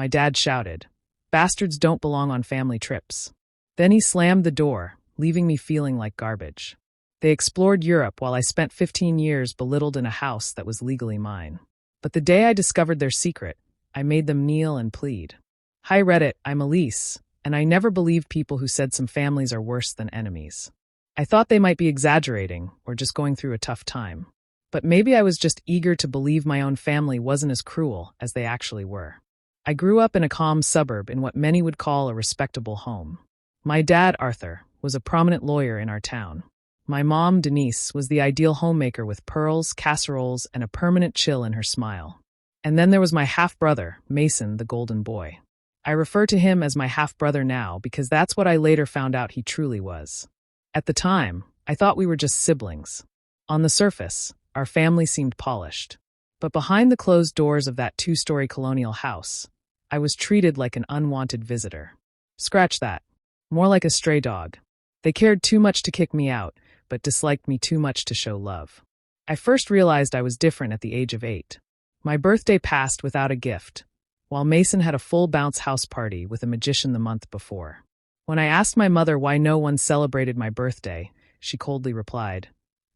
my dad shouted. "Bastards don't belong on family trips." Then he slammed the door, leaving me feeling like garbage. They explored Europe while I spent 15 years belittled in a house that was legally mine. But the day I discovered their secret, I made them kneel and plead. "Hi Reddit, I'm Elise, and I never believed people who said some families are worse than enemies. I thought they might be exaggerating or just going through a tough time. But maybe I was just eager to believe my own family wasn't as cruel as they actually were." I grew up in a calm suburb in what many would call a respectable home. My dad, Arthur, was a prominent lawyer in our town. My mom, Denise, was the ideal homemaker with pearls, casseroles, and a permanent chill in her smile. And then there was my half-brother, Mason, the golden boy. I refer to him as my half-brother now because that's what I later found out he truly was. At the time, I thought we were just siblings. On the surface, our family seemed polished. But behind the closed doors of that two-story colonial house, I was treated like an unwanted visitor. Scratch that. More like a stray dog. They cared too much to kick me out, but disliked me too much to show love. I first realized I was different at the age of 8. My birthday passed without a gift, while Mason had a full bounce house party with a magician the month before. When I asked my mother why no one celebrated my birthday, she coldly replied,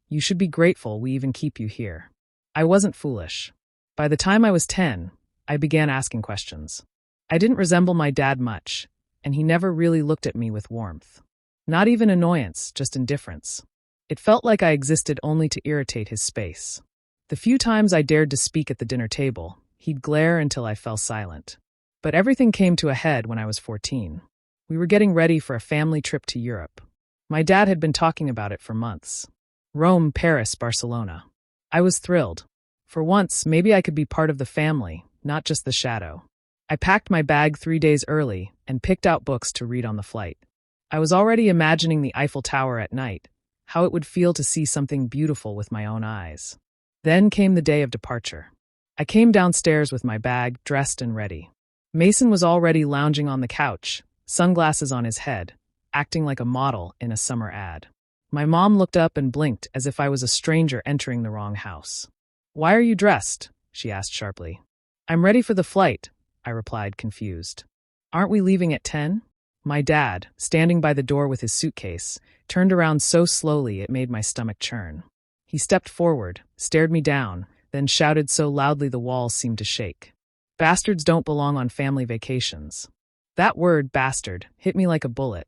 "You should be grateful we even keep you here." I wasn't foolish. By the time I was 10, I began asking questions. I didn't resemble my dad much, and he never really looked at me with warmth. Not even annoyance, just indifference. It felt like I existed only to irritate his space. The few times I dared to speak at the dinner table, he'd glare until I fell silent. But everything came to a head when I was 14. We were getting ready for a family trip to Europe. My dad had been talking about it for months. Rome, Paris, Barcelona. I was thrilled. For once, maybe I could be part of the family, not just the shadow. I packed my bag 3 days early and picked out books to read on the flight. I was already imagining the Eiffel Tower at night, how it would feel to see something beautiful with my own eyes. Then came the day of departure. I came downstairs with my bag, dressed and ready. Mason was already lounging on the couch, sunglasses on his head, acting like a model in a summer ad. My mom looked up and blinked as if I was a stranger entering the wrong house. "Why are you dressed?" she asked sharply. "I'm ready for the flight," I replied, confused. "Aren't we leaving at 10? My dad, standing by the door with his suitcase, turned around so slowly it made my stomach churn. He stepped forward, stared me down, then shouted so loudly the walls seemed to shake. "Bastards don't belong on family vacations." That word, bastard, hit me like a bullet.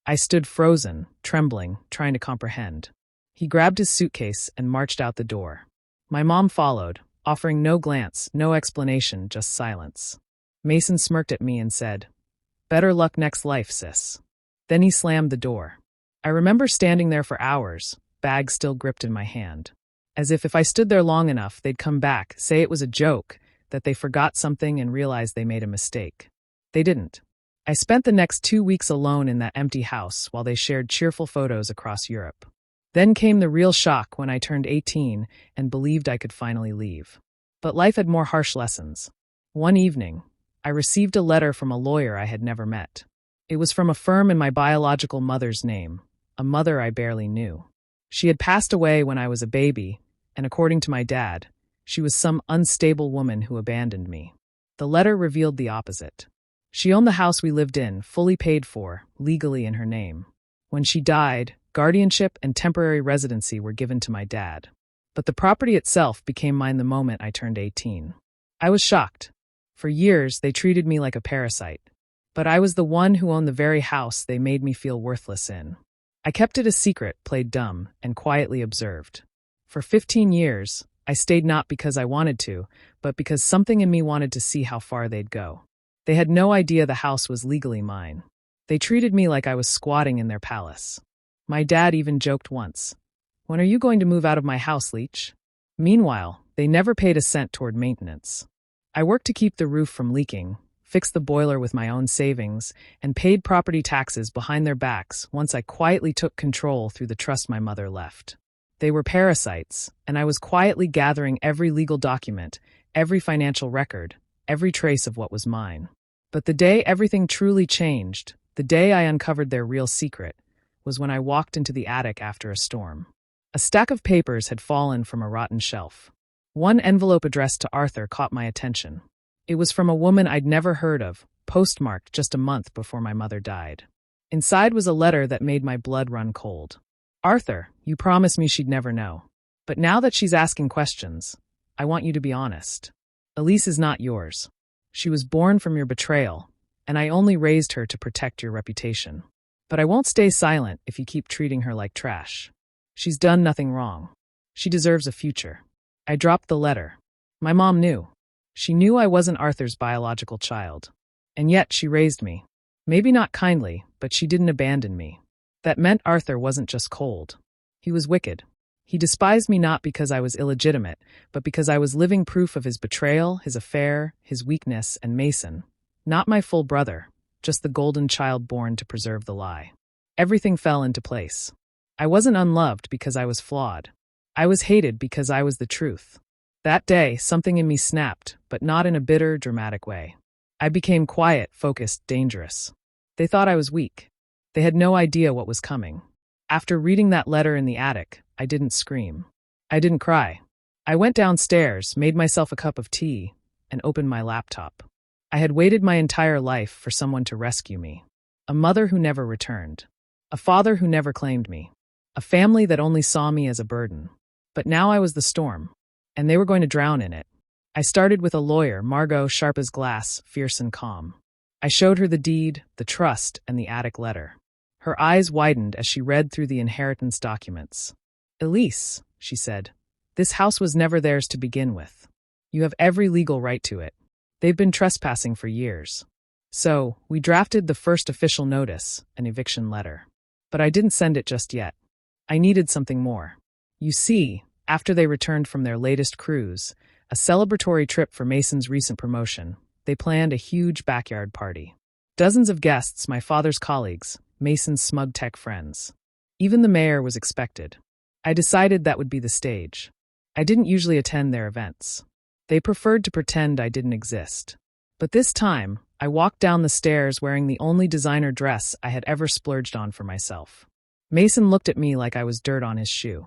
I stood frozen, trembling, trying to comprehend. He grabbed his suitcase and marched out the door. My mom followed, offering no glance, no explanation, just silence. Mason smirked at me and said, "Better luck next life, sis." Then he slammed the door. I remember standing there for hours, bag still gripped in my hand. As if I stood there long enough, they'd come back, say it was a joke, that they forgot something and realized they made a mistake. They didn't. I spent the next 2 weeks alone in that empty house while they shared cheerful photos across Europe. Then came the real shock when I turned 18 and believed I could finally leave. But life had more harsh lessons. One evening, I received a letter from a lawyer I had never met. It was from a firm in my biological mother's name, a mother I barely knew. She had passed away when I was a baby, and according to my dad, she was some unstable woman who abandoned me. The letter revealed the opposite. She owned the house we lived in, fully paid for, legally in her name. When she died, guardianship and temporary residency were given to my dad. But the property itself became mine the moment I turned 18. I was shocked. For years, they treated me like a parasite. But I was the one who owned the very house they made me feel worthless in. I kept it a secret, played dumb, and quietly observed. For 15 years, I stayed not because I wanted to, but because something in me wanted to see how far they'd go. They had no idea the house was legally mine. They treated me like I was squatting in their palace. My dad even joked once, "When are you going to move out of my house, Leech?" Meanwhile, they never paid a cent toward maintenance. I worked to keep the roof from leaking, fixed the boiler with my own savings, and paid property taxes behind their backs once I quietly took control through the trust my mother left. They were parasites, and I was quietly gathering every legal document, every financial record, every trace of what was mine. But the day everything truly changed, the day I uncovered their real secret, was when I walked into the attic after a storm. A stack of papers had fallen from a rotten shelf. One envelope addressed to Arthur caught my attention. It was from a woman I'd never heard of, postmarked just a month before my mother died. Inside was a letter that made my blood run cold. Arthur, you promised me she'd never know. But now that she's asking questions, I want you to be honest. Elise is not yours. She was born from your betrayal, and I only raised her to protect your reputation. But I won't stay silent if you keep treating her like trash. She's done nothing wrong. She deserves a future. I dropped the letter. My mom knew. She knew I wasn't Arthur's biological child. And yet she raised me. Maybe not kindly, but she didn't abandon me. That meant Arthur wasn't just cold. He was wicked. He despised me not because I was illegitimate, but because I was living proof of his betrayal, his affair, his weakness, and Mason. Not my full brother, just the golden child born to preserve the lie. Everything fell into place. I wasn't unloved because I was flawed. I was hated because I was the truth. That day, something in me snapped, but not in a bitter, dramatic way. I became quiet, focused, dangerous. They thought I was weak. They had no idea what was coming. After reading that letter in the attic, I didn't scream. I didn't cry. I went downstairs, made myself a cup of tea, and opened my laptop. I had waited my entire life for someone to rescue me. A mother who never returned. A father who never claimed me. A family that only saw me as a burden. But now I was the storm, and they were going to drown in it. I started with a lawyer, Margot, sharp as glass, fierce and calm. I showed her the deed, the trust, and the attic letter. Her eyes widened as she read through the inheritance documents. Elise, she said, this house was never theirs to begin with. You have every legal right to it. They've been trespassing for years. So, we drafted the first official notice, an eviction letter. But I didn't send it just yet. I needed something more. You see, after they returned from their latest cruise, a celebratory trip for Mason's recent promotion, they planned a huge backyard party. Dozens of guests, my father's colleagues, Mason's smug tech friends. Even the mayor was expected. I decided that would be the stage. I didn't usually attend their events. They preferred to pretend I didn't exist. But this time, I walked down the stairs wearing the only designer dress I had ever splurged on for myself. Mason looked at me like I was dirt on his shoe.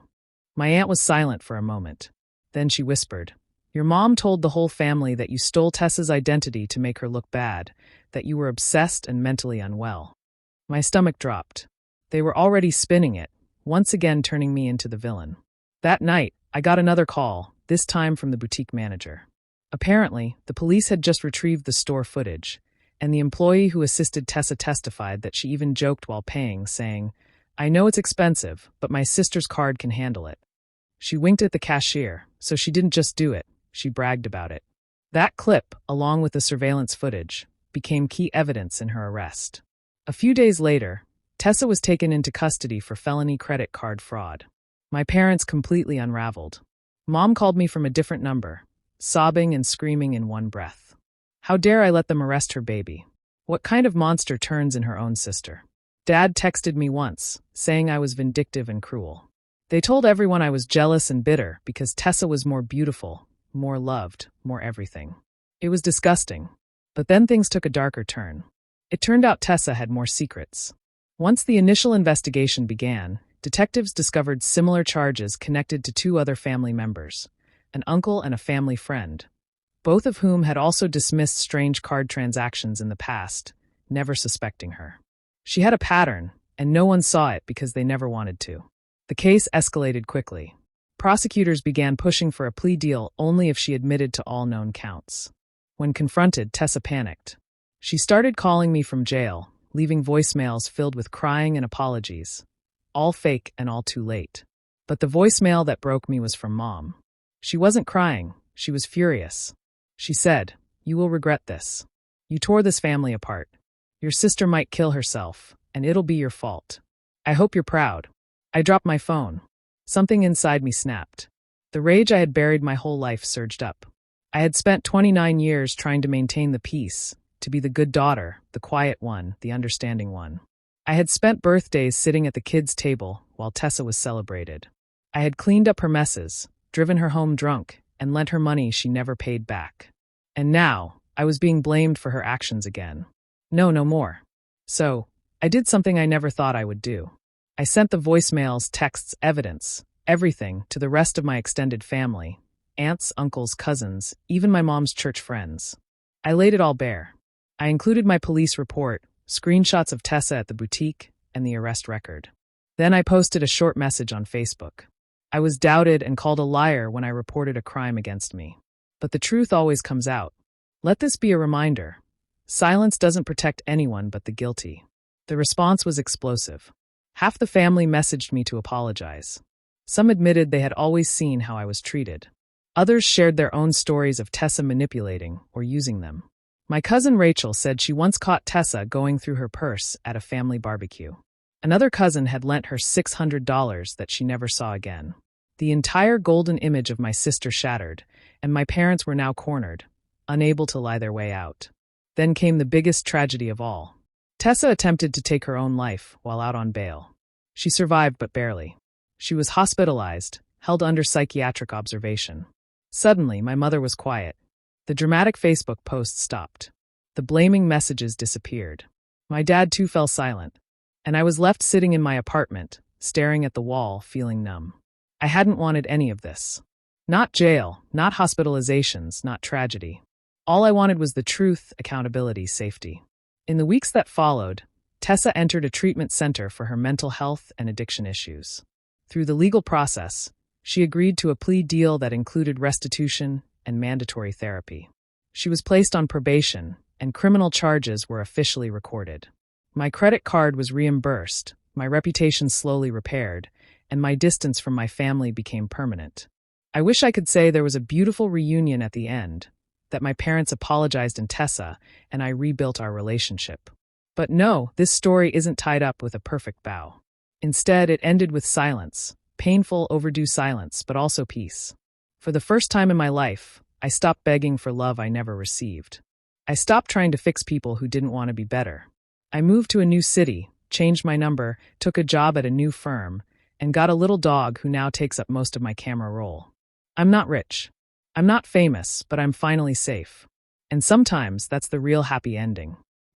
My aunt was silent for a moment. Then she whispered, "Your mom told the whole family that you stole Tessa's identity to make her look bad, that you were obsessed and mentally unwell." My stomach dropped. They were already spinning it, once again turning me into the villain. That night, I got another call, this time from the boutique manager. Apparently, the police had just retrieved the store footage, and the employee who assisted Tessa testified that she even joked while paying, saying, "I know it's expensive, but my sister's card can handle it." She winked at the cashier, so she didn't just do it, she bragged about it. That clip, along with the surveillance footage, became key evidence in her arrest. A few days later, Tessa was taken into custody for felony credit card fraud. My parents completely unraveled. Mom called me from a different number, sobbing and screaming in one breath. How dare I let them arrest her baby? What kind of monster turns in her own sister? Dad texted me once, saying I was vindictive and cruel. They told everyone I was jealous and bitter because Tessa was more beautiful, more loved, more everything. It was disgusting. But then things took a darker turn. It turned out Tessa had more secrets. Once the initial investigation began, detectives discovered similar charges connected to two other family members, an uncle and a family friend, both of whom had also dismissed strange card transactions in the past, never suspecting her. She had a pattern, and no one saw it because they never wanted to. The case escalated quickly. Prosecutors began pushing for a plea deal only if she admitted to all known counts. When confronted, Tessa panicked. She started calling me from jail, leaving voicemails filled with crying and apologies. All fake and all too late. But the voicemail that broke me was from Mom. She wasn't crying, she was furious. She said, "You will regret this. You tore this family apart. Your sister might kill herself, and it'll be your fault. I hope you're proud." I dropped my phone. Something inside me snapped. The rage I had buried my whole life surged up. I had spent 29 years trying to maintain the peace, to be the good daughter, the quiet one, the understanding one. I had spent birthdays sitting at the kids' table while Tessa was celebrated. I had cleaned up her messes, driven her home drunk, and lent her money she never paid back. And now, I was being blamed for her actions again. No more. So, I did something I never thought I would do. I sent the voicemails, texts, evidence, everything to the rest of my extended family, aunts, uncles, cousins, even my mom's church friends. I laid it all bare. I included my police report, screenshots of Tessa at the boutique, and the arrest record. Then I posted a short message on Facebook. I was doubted and called a liar when I reported a crime against me. But the truth always comes out. Let this be a reminder. Silence doesn't protect anyone but the guilty. The response was explosive. Half the family messaged me to apologize. Some admitted they had always seen how I was treated. Others shared their own stories of Tessa manipulating or using them. My cousin Rachel said she once caught Tessa going through her purse at a family barbecue. Another cousin had lent her $600 that she never saw again. The entire golden image of my sister shattered, and my parents were now cornered, unable to lie their way out. Then came the biggest tragedy of all. Tessa attempted to take her own life while out on bail. She survived, but barely. She was hospitalized, held under psychiatric observation. Suddenly, my mother was quiet. The dramatic Facebook posts stopped. The blaming messages disappeared. My dad too fell silent, and I was left sitting in my apartment, staring at the wall, feeling numb. I hadn't wanted any of this. Not jail, not hospitalizations, not tragedy. All I wanted was the truth, accountability, safety. In the weeks that followed, Tessa entered a treatment center for her mental health and addiction issues. Through the legal process, she agreed to a plea deal that included restitution and mandatory therapy. She was placed on probation, and criminal charges were officially recorded. My credit card was reimbursed, my reputation slowly repaired, and my distance from my family became permanent. I wish I could say there was a beautiful reunion at the end, that my parents apologized in Tessa, and I rebuilt our relationship. But no, this story isn't tied up with a perfect bow. Instead, it ended with silence, painful, overdue silence, but also peace. For the first time in my life, I stopped begging for love I never received. I stopped trying to fix people who didn't want to be better. I moved to a new city, changed my number, took a job at a new firm, and got a little dog who now takes up most of my camera roll. I'm not rich. I'm not famous, but I'm finally safe. And sometimes that's the real happy ending.